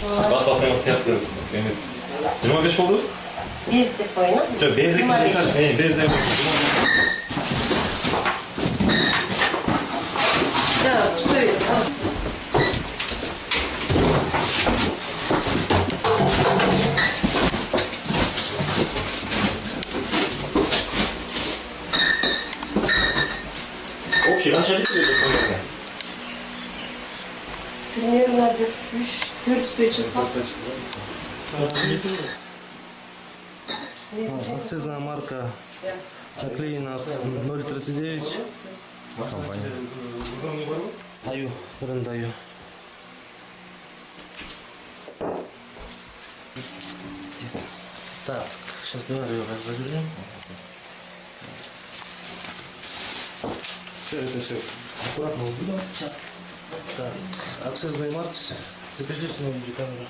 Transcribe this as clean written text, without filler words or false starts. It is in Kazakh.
Баспасына тияқтыр. 25 болды? Без деп қойын. Жоқ, без деп қойын. Без деп Да, стой. Общий қанша литр еді? Примерно 3-4 стойчик. Акцизная марка наклеена 0,39. Даю, даю. Так, сейчас давай ее развернем. Все, это все. Аккуратно уберем. Так, акцизный марк. Запишите на видеокамеру.